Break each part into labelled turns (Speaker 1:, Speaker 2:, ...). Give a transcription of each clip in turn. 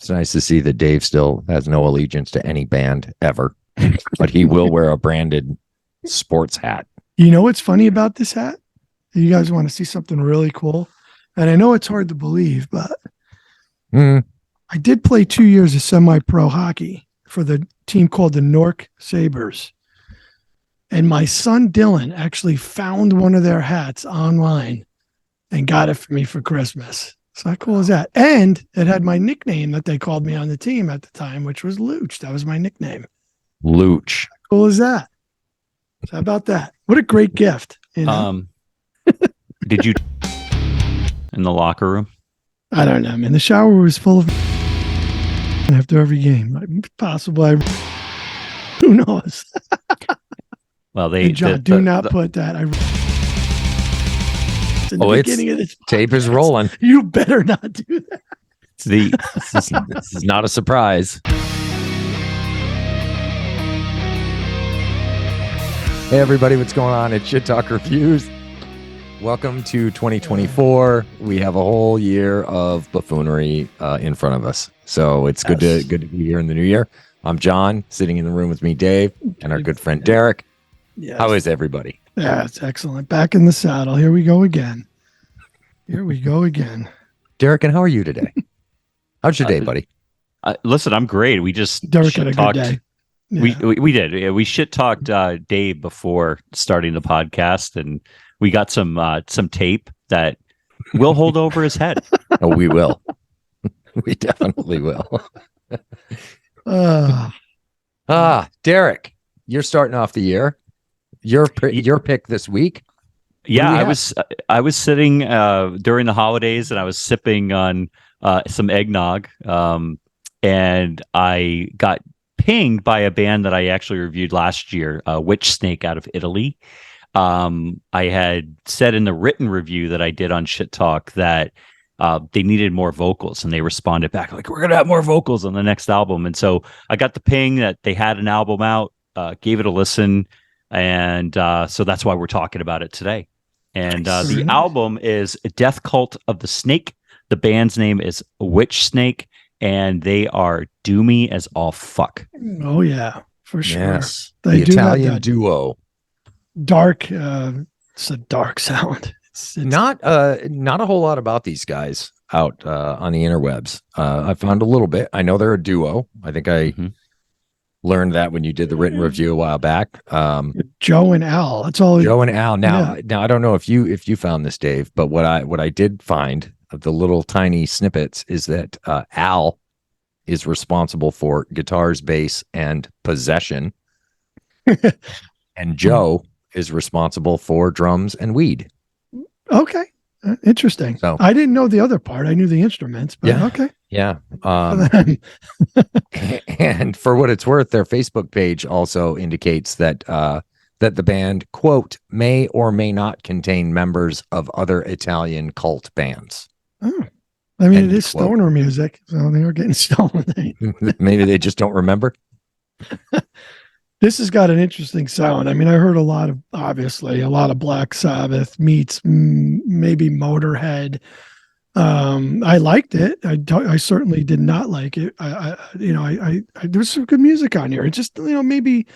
Speaker 1: It's nice to see that Dave still has no allegiance to any band ever, but he will wear a branded sports hat.
Speaker 2: You know what's funny about this hat? You guys want to see something really cool? And I know it's hard to believe, but I did play 2 years of semi-pro hockey for the team called the Nork Sabres. And my son Dylan actually found one of their hats online and got it for me for Christmas. So how cool is that? And it had my nickname that they called me on the team at the time, which was Looch. That was my nickname.
Speaker 1: Looch.
Speaker 2: How cool is that? So how about that? What a great gift. You know?
Speaker 3: Did you in the locker room?
Speaker 2: I don't know, man. The shower was full of after every game. Possibly. Who knows?
Speaker 3: Well,
Speaker 2: hey, John, do not put that.
Speaker 1: It's tape is rolling.
Speaker 2: You better not do that.
Speaker 1: This is not a surprise. Hey, everybody, what's going on? It's Shit Talk Reviews. Welcome to 2024. We have a whole year of buffoonery in front of us. So it's good to be here in the new year. I'm John, sitting in the room with me, Dave, and our good friend Derek.
Speaker 2: Yes.
Speaker 1: How is everybody?
Speaker 2: Yeah, it's excellent. Back in the saddle. Here we go again.
Speaker 1: Derek, and how are you today? How's your day, buddy?
Speaker 3: Listen, I'm great. We just
Speaker 2: Derek had a good day.
Speaker 3: Yeah. We did. Yeah, we shit talked Dave before starting the podcast, and we got some tape that we'll hold over his head.
Speaker 1: Oh, we will. We definitely will. Derek, you're starting off the year. Your pick this week.
Speaker 3: Yeah, I was sitting during the holidays, and I was sipping on some eggnog, and I got pinged by a band that I actually reviewed last year, Witchsnake out of Italy. I had said in the written review that I did on Shit Talk that they needed more vocals, and they responded back like, we're going to have more vocals on the next album. And so I got the ping that they had an album out, gave it a listen. And so that's why we're talking about it today. And the album is Deathcult of the Snake. The band's name is Witchsnake, and they are doomy as all fuck.
Speaker 2: Oh, yeah, for sure.
Speaker 1: Yes, the Italian duo.
Speaker 2: Dark, it's a dark sound. It's
Speaker 1: not a whole lot about these guys out on the interwebs. I found a little bit. I know they're a duo. I think I learned that when you did the written review a while back.
Speaker 2: Joe and Al. That's all.
Speaker 1: Joe and Al. Now I don't know if you found this, Dave, but what I did find of the little tiny snippets is that Al is responsible for guitars, bass, and possession, and Joe is responsible for drums and weed. Okay.
Speaker 2: Interesting. So I didn't know the other part. I knew the instruments, but okay.
Speaker 1: Yeah. And for what it's worth, their Facebook page also indicates that that the band, quote, may or may not contain members of other Italian cult bands.
Speaker 2: Oh. I mean, it is stoner music, so they are getting stoned.
Speaker 1: Maybe they just don't remember.
Speaker 2: This has got an interesting sound. I mean, I heard a lot of Black Sabbath meets maybe Motorhead. I liked it. I certainly did not like it. There's some good music on here. It's just, maybe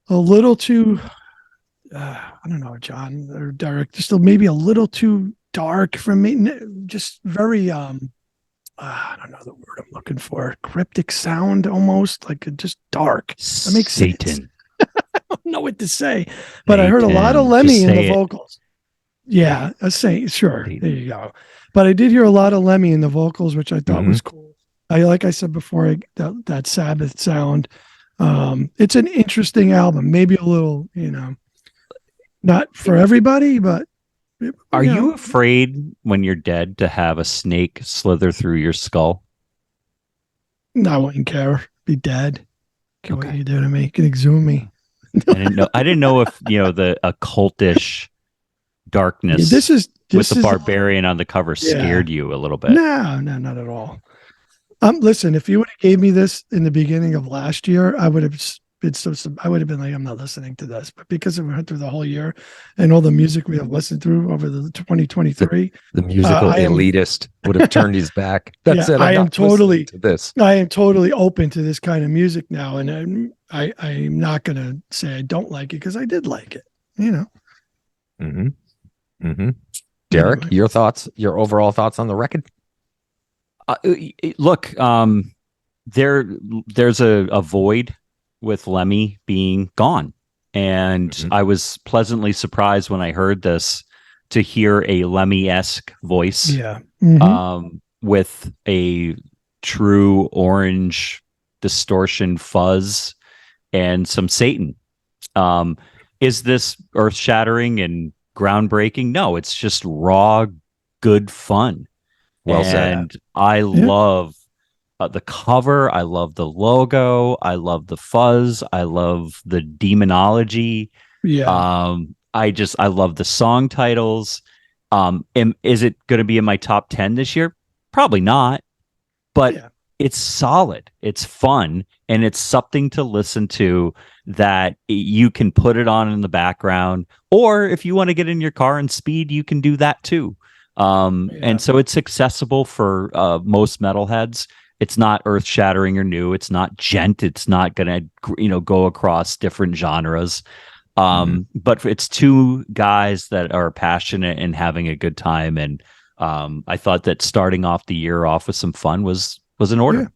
Speaker 2: a little too, I don't know, John or Derek, just maybe a little too dark for me. Just very, I don't know the word I'm looking for. Cryptic sound, almost like just dark. That makes
Speaker 3: Satan.
Speaker 2: sense. I don't know what to say, but I heard a lot of Lemmy in the vocals. Yeah, sure. There you go. But I did hear a lot of Lemmy in the vocals, which I thought was cool. Like I said before, that Sabbath sound. It's an interesting album. Maybe a little, not for everybody, but.
Speaker 3: Are you afraid when you're dead to have a snake slither through your skull?
Speaker 2: No, I wouldn't care. Be dead. What can you do to me? You can exhume me.
Speaker 3: I didn't know if the occultish darkness.
Speaker 2: With
Speaker 3: the barbarian on the cover scared you a little bit.
Speaker 2: No, not at all. Listen, if you would have gave me this in the beginning of last year, I would have I would have been like, I'm not listening to this. But because we went through the whole year and all the music we have listened through over the 2023,
Speaker 1: the musical elitist would have turned his back. That's it. I'm not listening to this.
Speaker 2: I am totally open to this kind of music now, and I'm not going to say I don't like it because I did like it.
Speaker 1: Mm-hmm. Mm-hmm. Derek, anyway. Your overall thoughts on the record?
Speaker 3: Look, there's a void with Lemmy being gone. And I was pleasantly surprised when I heard this to hear a Lemmy-esque voice.
Speaker 2: Yeah.
Speaker 3: With a true orange distortion fuzz and some Satan. Is this earth-shattering and groundbreaking? No, it's just raw, good fun.
Speaker 1: Well said.
Speaker 3: And I love the cover. I love the logo. I love the fuzz. I love the demonology.
Speaker 2: Yeah.
Speaker 3: I love the song titles. Is it going to be in my top 10 this year? Probably not, but it's solid. It's fun. And it's something to listen to that you can put it on in the background. Or if you want to get in your car and speed, you can do that too. And so it's accessible for most metalheads. It's not earth-shattering or new. It's not gent. It's not going to, go across different genres. But it's two guys that are passionate and having a good time. And I thought that starting off the year off with some fun was in order.
Speaker 2: Yeah.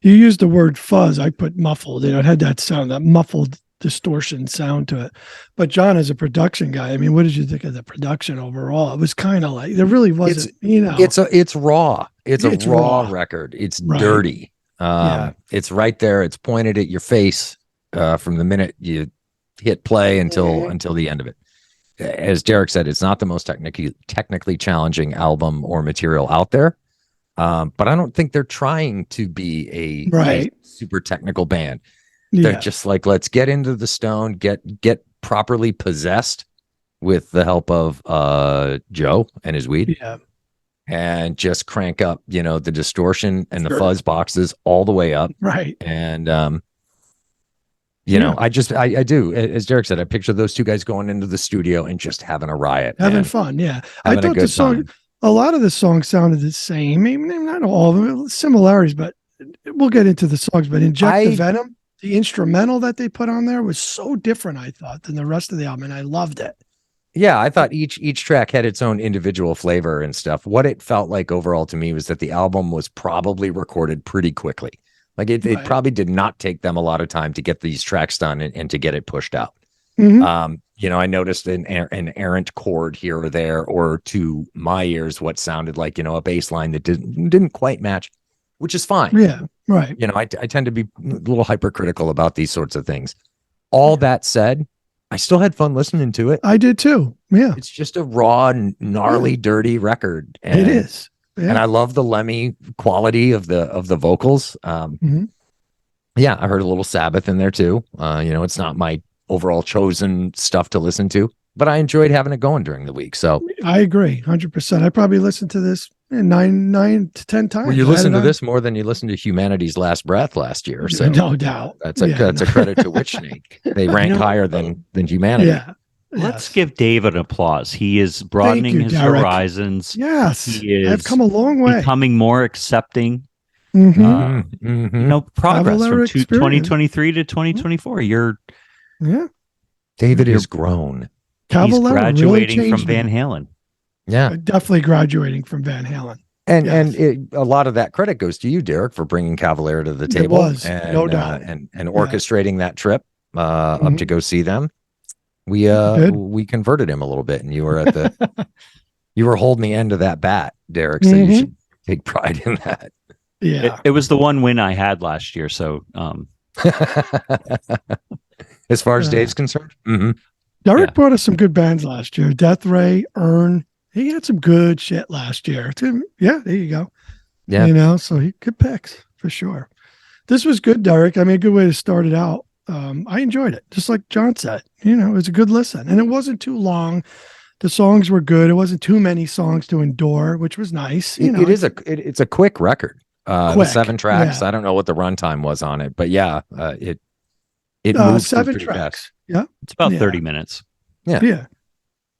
Speaker 2: You used the word fuzz. I put muffled. It had that sound, that muffled distortion sound to it. But John, as a production guy, I mean, what did you think of the production overall? It was kind of like, there really wasn't,
Speaker 1: It's raw. It's a raw record. It's dirty. It's right there. It's pointed at your face from the minute you hit play until the end of it. As Derek said, it's not the most technically challenging album or material out there. But I don't think they're trying to be a super technical band. They're just like, let's get into the stone, get properly possessed with the help of Joe and his weed. Yeah. And just crank up, the distortion and the fuzz boxes all the way up.
Speaker 2: Right.
Speaker 1: And I do, as Derek said, I picture those two guys going into the studio and just having a riot.
Speaker 2: Having fun, yeah. I thought the song, a lot of the songs sounded the same. Maybe not all of them, similarities, but we'll get into the songs. But Inject the Venom, the instrumental that they put on there was so different, I thought, than the rest of the album, and I loved it.
Speaker 1: Yeah, I thought each track had its own individual flavor and stuff. What it felt like overall to me was that the album was probably recorded pretty quickly. Like it probably did not take them a lot of time to get these tracks done and to get it pushed out. I noticed an errant chord here or there, or to my ears, what sounded like, a bass line that didn't quite match, which is fine.
Speaker 2: Yeah, right.
Speaker 1: I tend to be a little hypercritical about these sorts of things. All that said, I still had fun listening to it.
Speaker 2: I did too. Yeah.
Speaker 1: It's just a raw, gnarly, dirty record. And,
Speaker 2: it is.
Speaker 1: Yeah. And I love the Lemmy quality of the vocals. Yeah, I heard a little Sabbath in there too. It's not my overall chosen stuff to listen to, but I enjoyed having it going during the week. So
Speaker 2: I agree 100%. I probably listened to this 9 to 10 times.
Speaker 1: Well, you listen to this more than you listened to Humanity's Last Breath last year. So
Speaker 2: no doubt.
Speaker 1: That's a credit to Witchsnake. They rank higher than Humanity.
Speaker 2: Yeah.
Speaker 3: Let's give Dave an applause. He is broadening his horizons.
Speaker 2: Yes.
Speaker 3: He is
Speaker 2: I've come a long way.
Speaker 3: Becoming more accepting.
Speaker 2: Progress
Speaker 3: From 2023 to 2024.
Speaker 1: David is grown.
Speaker 3: He's graduating really from Van Halen.
Speaker 1: Yeah,
Speaker 2: definitely graduating from Van Halen.
Speaker 1: And a lot of that credit goes to you, Derek, for bringing Cavalera to the table.
Speaker 2: It was, no doubt.
Speaker 1: And orchestrating that trip up to go see them. We converted him a little bit, and you were you were holding the end of that bat, Derek. So you should take pride in that.
Speaker 2: Yeah,
Speaker 3: it was the one win I had last year. So,
Speaker 1: as far as Dave's concerned,
Speaker 2: Derek brought us some good bands last year. Death Ray, Earn. He had some good shit last year. Yeah, there you go.
Speaker 1: Yeah,
Speaker 2: so he good picks for sure. This was good, Derek. I mean, a good way to start it out. I enjoyed it, just like John said. It was a good listen, and it wasn't too long. The songs were good. It wasn't too many songs to endure, which was nice.
Speaker 1: It's a quick record. The 7 tracks. I don't know what the runtime was on it, but It moves through
Speaker 2: 7
Speaker 1: pretty
Speaker 2: tracks.
Speaker 1: fast.
Speaker 2: Yeah.
Speaker 3: It's about
Speaker 2: Yeah.
Speaker 3: 30 minutes.
Speaker 2: Yeah.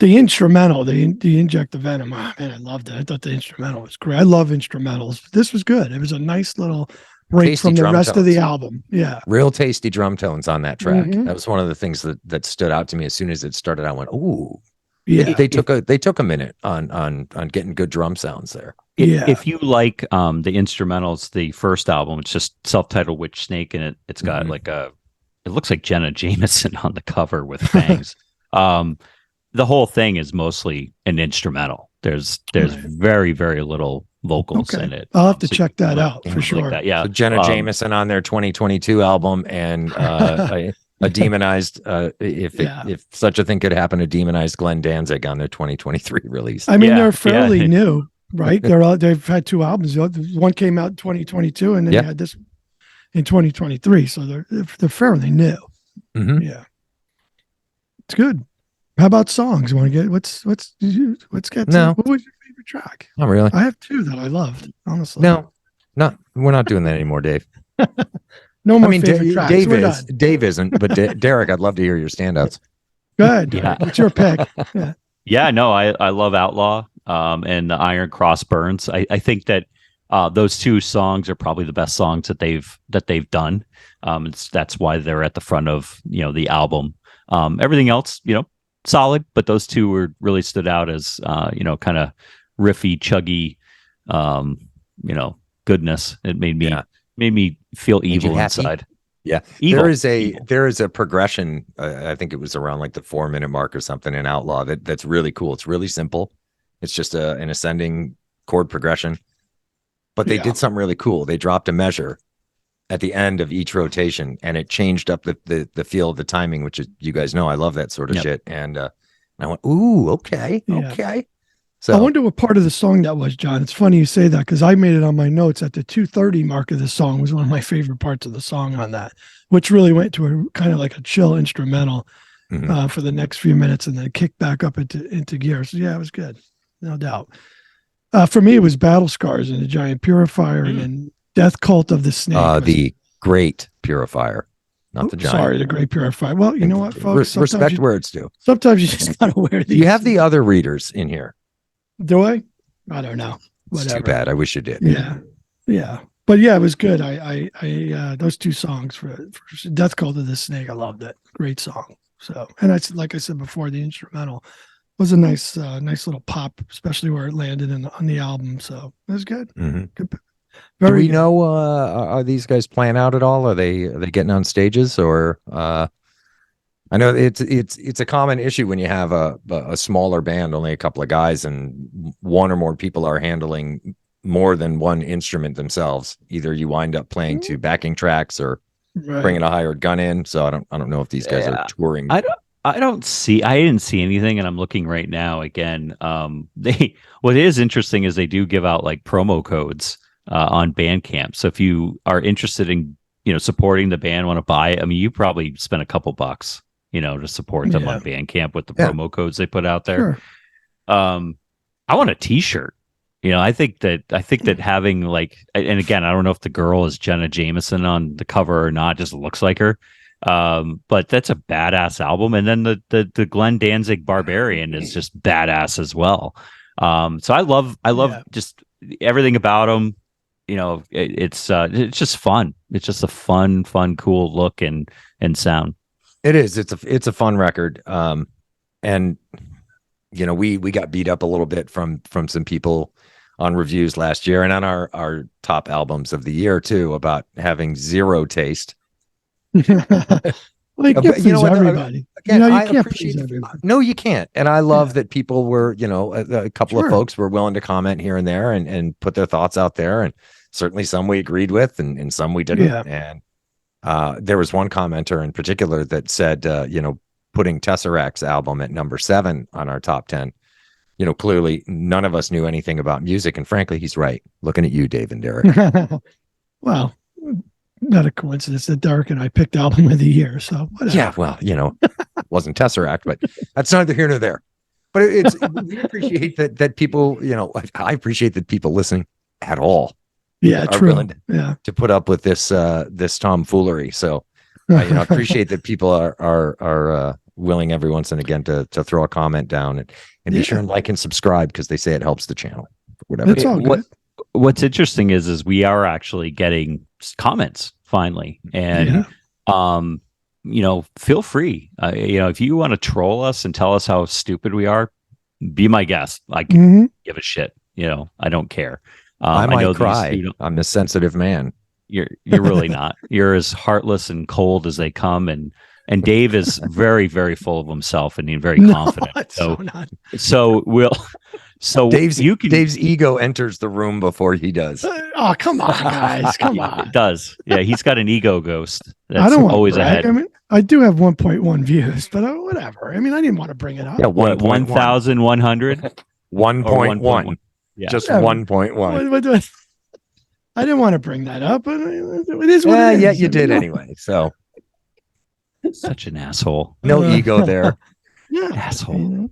Speaker 2: The instrumental, the inject the venom. Oh, man, I loved it. I thought the instrumental was great. I love instrumentals. This was good. It was a nice little break
Speaker 1: Tasty
Speaker 2: from the
Speaker 1: drum
Speaker 2: rest of the
Speaker 1: tones.
Speaker 2: album. Yeah.
Speaker 1: Real tasty drum tones on that track.
Speaker 2: Mhm.
Speaker 1: That was one of the things that stood out to me as soon as it started. I went, "Ooh!"
Speaker 2: Yeah.
Speaker 1: They took a minute on getting good drum sounds there.
Speaker 3: If you like the instrumentals, the first album, it's just self-titled Witchsnake, and it's got it looks like Jenna Jameson on the cover with fangs. The whole thing is mostly an instrumental. There's very, very little vocals in it.
Speaker 2: I'll have to check that out for sure.
Speaker 3: Like that. Yeah.
Speaker 1: So Jenna Jameson on their 2022 album, and a demonized, if such a thing could happen, a demonized Glenn Danzig on their 2023 release.
Speaker 2: I mean, they're fairly new, right? They've had 2 albums. One came out in 2022, and then they had this in 2023. So they're fairly new.
Speaker 1: Mm-hmm.
Speaker 2: Yeah, it's good. How about songs? You want to get let's get
Speaker 1: No.
Speaker 2: what was your favorite track?
Speaker 1: Not really.
Speaker 2: I have 2 that I loved. Honestly,
Speaker 1: No, we're not doing that anymore, Dave.
Speaker 2: No more favorite tracks.
Speaker 1: Dave isn't, but Derek, I'd love to hear your standouts.
Speaker 2: Go ahead. Yeah. What's your pick?
Speaker 3: Yeah, no, I love Outlaw and the Iron Cross Burns. I think that those 2 songs are probably the best songs that they've done. That's why they're at the front of the album. Everything else, solid, but those 2 were really stood out as kind of riffy, chuggy, goodness. It made me feel evil inside.
Speaker 1: Yeah,
Speaker 3: evil.
Speaker 1: There is a progression. I think it was around like the 4-minute mark or something in Outlaw that's really cool. It's really simple. It's just an ascending chord progression, but they did something really cool. They dropped a measure at the end of each rotation, and it changed up the feel of the timing, which is, you guys know I love that sort of shit. And I went, ooh, okay. So
Speaker 2: I wonder what part of the song that was, John. It's funny you say that, because I made it on my notes at the 2:30 mark of the song was one of my favorite parts of the song on that, which really went to a kind of like a chill instrumental for the next few minutes, and then kicked back up into gear. So yeah, it was good, no doubt. For me, it was Battle Scars and the Giant Purifier, and then Deathcult of the Snake.
Speaker 1: The Great Purifier, not the Giant.
Speaker 2: Sorry, the Great Purifier. Well, you know what, folks?
Speaker 1: Respect where it's due.
Speaker 2: Sometimes you just gotta wear these.
Speaker 1: You have the other readers in here.
Speaker 2: Do I? I don't know. Whatever.
Speaker 1: It's too bad. I wish you did.
Speaker 2: Yeah. But yeah, it was good. I those 2 songs for Deathcult of the Snake, I loved it. Great song. So, and like I said before, the instrumental was a nice little pop, especially where it landed on the album. So it was good.
Speaker 1: Mm-hmm.
Speaker 2: Good.
Speaker 1: Do we know? Are these guys playing out at all? Are they getting on stages, or? I know it's a common issue when you have a smaller band, only a couple of guys, and 1 or more people are handling more than one instrument themselves. Either you wind up playing 2 backing tracks or bringing a hired gun in. So I don't know if these guys are touring.
Speaker 3: I didn't see anything, and I'm looking right now again. What is interesting is they do give out like promo codes on Bandcamp. So if you are interested in supporting the band, want to buy it, I mean, you probably spend a couple bucks to support them on Bandcamp with the promo codes they put out there. Sure. I want a t-shirt. I think that having like, and again, I don't know if the girl is Jenna Jameson on the cover or not, just looks like her. But that's a badass album. And then the Glenn Danzig Barbarian is just badass as well. So I love just everything about them. It's just fun. It's just a fun, cool look and sound.
Speaker 1: It is. It's a fun record. And we got beat up a little bit from some people on reviews last year and on our top albums of the year too, about having zero taste.
Speaker 2: Well, you can't please everybody.
Speaker 1: Again,
Speaker 2: you can't please everybody.
Speaker 1: No, you can't. And I love that people were, a couple of folks were willing to comment here and there and put their thoughts out there. And certainly some we agreed with and some we didn't. Yeah. And there was one commenter in particular that said, putting Tesseract's album at number 7 on our top 10, clearly none of us knew anything about music. And frankly, he's right. Looking at you, Dave and Derek.
Speaker 2: Well, not a coincidence that Derek and I picked album of the year. So whatever.
Speaker 1: Yeah, well, wasn't Tesseract, but that's neither here nor there. But we appreciate that people, I appreciate that people listening at all.
Speaker 2: Yeah,
Speaker 1: are
Speaker 2: true.
Speaker 1: Willing to put up with this tomfoolery. So appreciate that people are willing every once and again to throw a comment down and be sure and like and subscribe because they say it helps the channel. Whatever.
Speaker 2: It's all good.
Speaker 3: What's interesting is we are actually getting comments finally, and feel free. If you want to troll us and tell us how stupid we are, be my guest. I can give a shit. I don't care.
Speaker 1: I might
Speaker 3: know
Speaker 1: cry. I'm a sensitive man.
Speaker 3: You're really not. You're as heartless and cold as they come, and Dave is very, very full of himself and very confident. So
Speaker 1: Dave's ego enters the room before he does.
Speaker 2: Oh, come on, guys. Come on.
Speaker 3: It does. Yeah, he's got an ego ghost.
Speaker 2: I don't want
Speaker 3: always
Speaker 2: to brag.
Speaker 3: ahead.
Speaker 2: I mean, I do have 1.1 views, but whatever. I mean, I didn't want to bring it up.
Speaker 1: Yeah,
Speaker 3: 1,100?
Speaker 1: 1.1.
Speaker 3: Yeah.
Speaker 1: Just 1.1.
Speaker 2: I didn't want to bring that up, but it is what it is.
Speaker 1: Yeah, you did anyway. So
Speaker 3: such an asshole.
Speaker 1: No ego there.
Speaker 2: Yeah,
Speaker 3: asshole.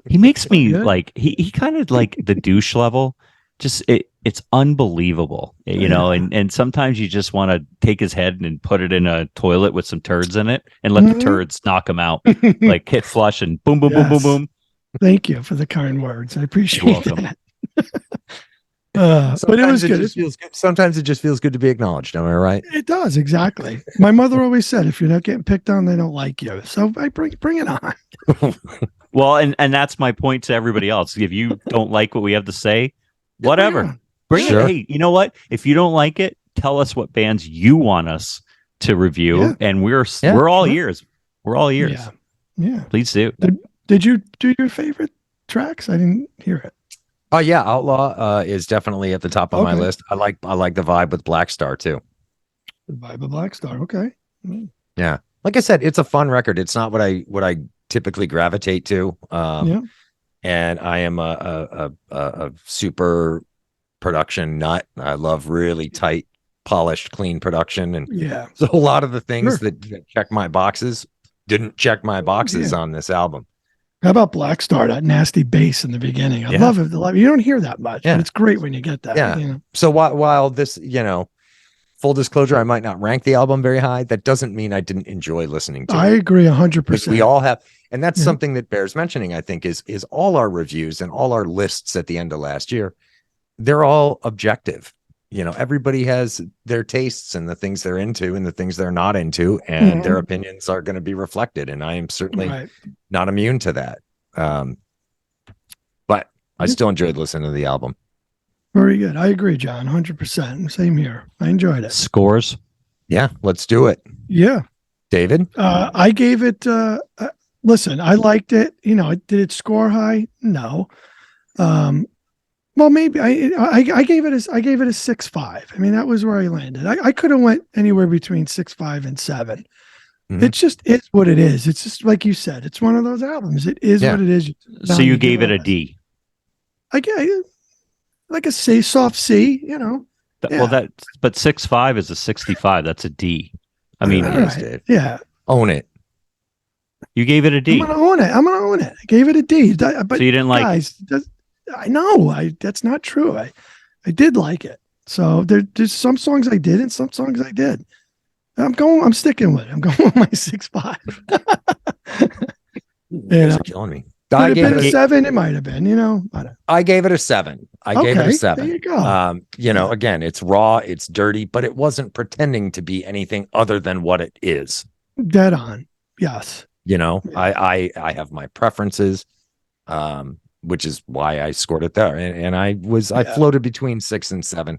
Speaker 3: He makes me like he kind of like the douche level. Just it's unbelievable, and sometimes you just want to take his head and put it in a toilet with some turds in it and let the turds knock him out, like hit flush and boom, boom, boom, boom, boom.
Speaker 2: Thank you for the kind words. I appreciate that. But it was good.
Speaker 1: Sometimes it just feels good to be acknowledged. Am I right?
Speaker 2: It does, exactly. My mother always said, if you're not getting picked on, they don't like you. So I bring it on.
Speaker 3: Well, and that's my point to everybody else. If you don't like what we have to say, whatever. Bring it. Hey, you know what? If you don't like it, tell us what bands you want us to review, and we're all ears. We're all ears.
Speaker 2: Yeah.
Speaker 3: Please do.
Speaker 2: Did you do your favorite tracks? I didn't hear it.
Speaker 1: Oh yeah, Outlaw is definitely at the top of my list. I like the vibe with Black Star too.
Speaker 2: The vibe of Black Star. Okay.
Speaker 1: Yeah. Like I said, it's a fun record. It's not what I typically gravitate to. And I am a super production nut. I love really tight, polished, clean production. And so a lot of the things that check my boxes didn't check my boxes on this album.
Speaker 2: How about Black Star, that nasty bass in the beginning? I love it. You don't hear that much, but it's great when you get that.
Speaker 1: Yeah. So while this, full disclosure, I might not rank the album very high. That doesn't mean I didn't enjoy listening to it.
Speaker 2: I agree 100%.
Speaker 1: We all have, and that's something that bears mentioning, I think, is all our reviews and all our lists at the end of last year. They're all objective. Everybody has their tastes and the things they're into and the things they're not into, and their opinions are going to be reflected. And I am certainly not immune to that. But I still enjoyed listening to the album.
Speaker 2: Very good. I agree, John. 100%. Same here. I enjoyed it.
Speaker 3: Scores?
Speaker 1: Yeah, let's do it.
Speaker 2: Yeah.
Speaker 1: David?
Speaker 2: I gave it, listen, I liked it. Did it score high? No. Well, maybe I gave it a 6.5. I mean, that was where I landed. I could have went anywhere between 6.5 and 7. It just is what it is. It's just like you said. It's one of those albums. It is what it is.
Speaker 3: So you gave it a D.
Speaker 2: I get like a C, soft C.
Speaker 3: Well, but 6.5 is a 65. That's a D. I mean,
Speaker 1: own it.
Speaker 3: You gave it a D.
Speaker 2: I'm gonna own it. I gave it a D. But
Speaker 3: so you didn't like
Speaker 2: guys, I know. That's not true. I did like it. So there's some songs I did and some songs I did. I'm sticking with it. I'm going with my 6.5.
Speaker 1: You're killing me.
Speaker 2: I gave it a 7. It might have been,
Speaker 1: I gave it a 7. I gave it a 7.
Speaker 2: There you go.
Speaker 1: Again, it's raw, it's dirty, but it wasn't pretending to be anything other than what it is.
Speaker 2: Dead on. Yes.
Speaker 1: I have my preferences, which is why I scored it there. And I floated between 6 and 7,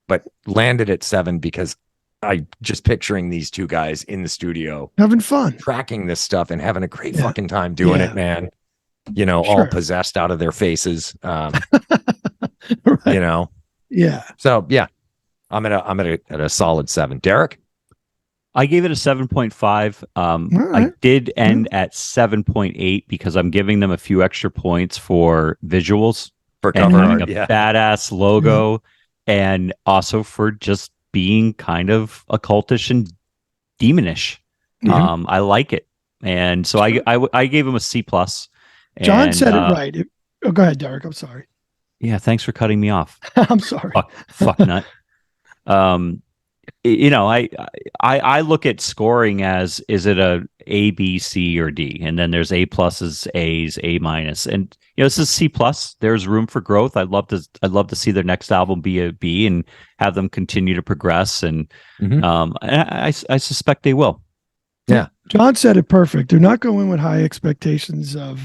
Speaker 1: but landed at 7 because I just picturing these two guys in the studio
Speaker 2: having fun,
Speaker 1: tracking this stuff and having a great fucking time doing it, man. All possessed out of their faces.
Speaker 2: Yeah.
Speaker 1: So yeah, I'm at a solid 7. Derek?
Speaker 3: I gave it a 7.5. I did end at 7.8 because I'm giving them a few extra points for visuals,
Speaker 1: for cover
Speaker 3: having
Speaker 1: art,
Speaker 3: a badass logo, and also for just being kind of occultish and demonish. I like it, and so I gave him a C plus.
Speaker 2: John said it right. Go ahead, Derek. I'm sorry.
Speaker 3: Yeah, thanks for cutting me off.
Speaker 2: I'm sorry.
Speaker 3: Fuck nut. I look at scoring as, is it a B, C, or D, and then there's A pluses, A's, A minus, and this is C plus. There's room for growth. I'd love to see their next album be a B and have them continue to progress, and I suspect they will.
Speaker 1: Yeah.
Speaker 2: John said it perfect. Do not go in with high expectations of,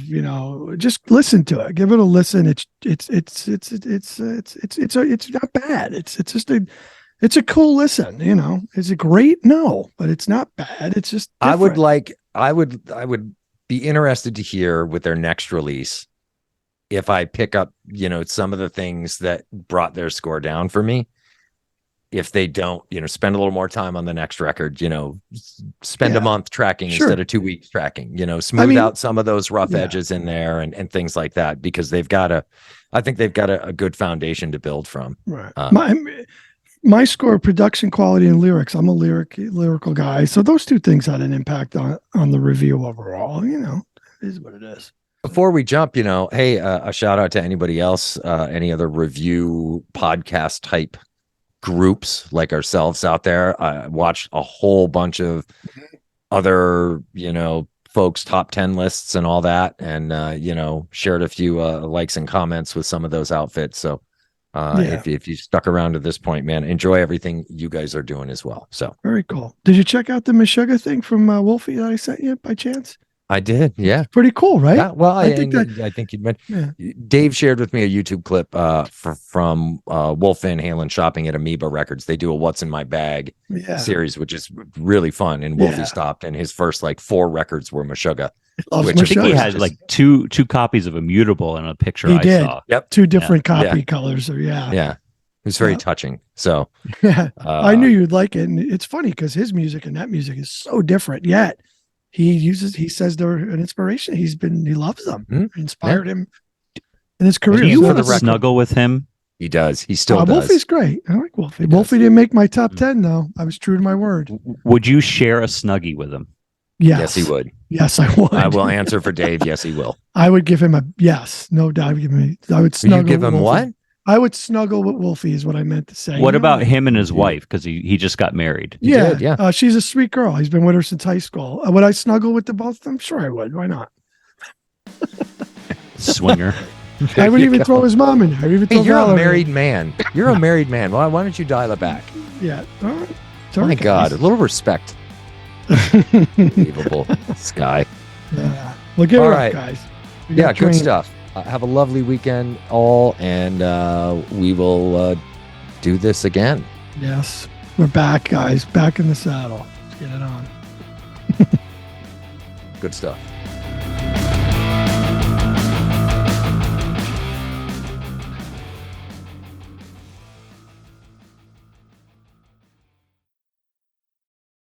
Speaker 2: just listen to it. Give it a listen. It's not bad. It's a cool listen, Is it great? No, but it's not bad. It's just different.
Speaker 1: I would be interested to hear with their next release if I pick up, some of the things that brought their score down for me. If they don't, spend a little more time on the next record, spend a month tracking instead of 2 weeks tracking, smooth out some of those rough edges in there and things like that, because I think they've got a good foundation to build from.
Speaker 2: Right. My score, production quality and lyrics. I'm a lyrical guy. So those two things had an impact on the review overall, it is what it is.
Speaker 1: Before we jump, hey, a shout out to anybody else, any other review podcast type groups like ourselves out there. I watched a whole bunch of other, folks' top 10 lists and all that, and shared a few likes and comments with some of those outfits. So if you stuck around to this point, man, enjoy everything you guys are doing as well. So
Speaker 2: very cool. Did you check out the Meshuggah thing from Wolfie that I sent you by chance?
Speaker 1: I did. Yeah.
Speaker 2: Pretty cool, right?
Speaker 1: Yeah, well, I think you'd mentioned. Yeah. Dave shared with me a YouTube clip from Wolf Van Halen shopping at Amoeba Records. They do a "What's in My Bag" series, which is really fun. And Wolfie stopped, and his first 4 records were Meshuggah.
Speaker 3: I think he had two copies of Immutable in a picture I saw.
Speaker 1: Yep,
Speaker 2: 2 different copy colors. Or yeah. It
Speaker 1: was very touching. So
Speaker 2: I knew you'd like it, and it's funny because his music and that music is so different. Yet he says they're an inspiration. He loves them. Inspired him in his career.
Speaker 3: Do you want to snuggle with him?
Speaker 1: He does. He still does.
Speaker 2: Wolfie's great. I like Wolfie. Wolfie didn't make my top 10 though. I was true to my word.
Speaker 3: Would you share a Snuggie with him?
Speaker 2: Yes,
Speaker 1: he would.
Speaker 2: Yes, I would.
Speaker 1: I will answer for Dave. Yes, he will.
Speaker 2: I would give him a yes, no doubt. I would snuggle.
Speaker 1: You give him what?
Speaker 2: I would snuggle with Wolfie is what I meant to say.
Speaker 3: What about him and his wife? Because he just got married.
Speaker 2: Yeah. She's a sweet girl. He's been with her since high school. Would I snuggle with the both of them? Sure, I would. Why not?
Speaker 3: Swinger.
Speaker 2: I would even throw his mom in there.
Speaker 1: You're a married man. You're a married man. Why don't you dial it back?
Speaker 2: Yeah. All right.
Speaker 1: My God, a little respect. Unbelievable. This guy.
Speaker 2: Yeah. Well, get it right, guys.
Speaker 1: Good stuff. Have a lovely weekend, all, and we will do this again.
Speaker 2: Yes. We're back, guys. Back in the saddle. Let's get it on.
Speaker 1: Good stuff.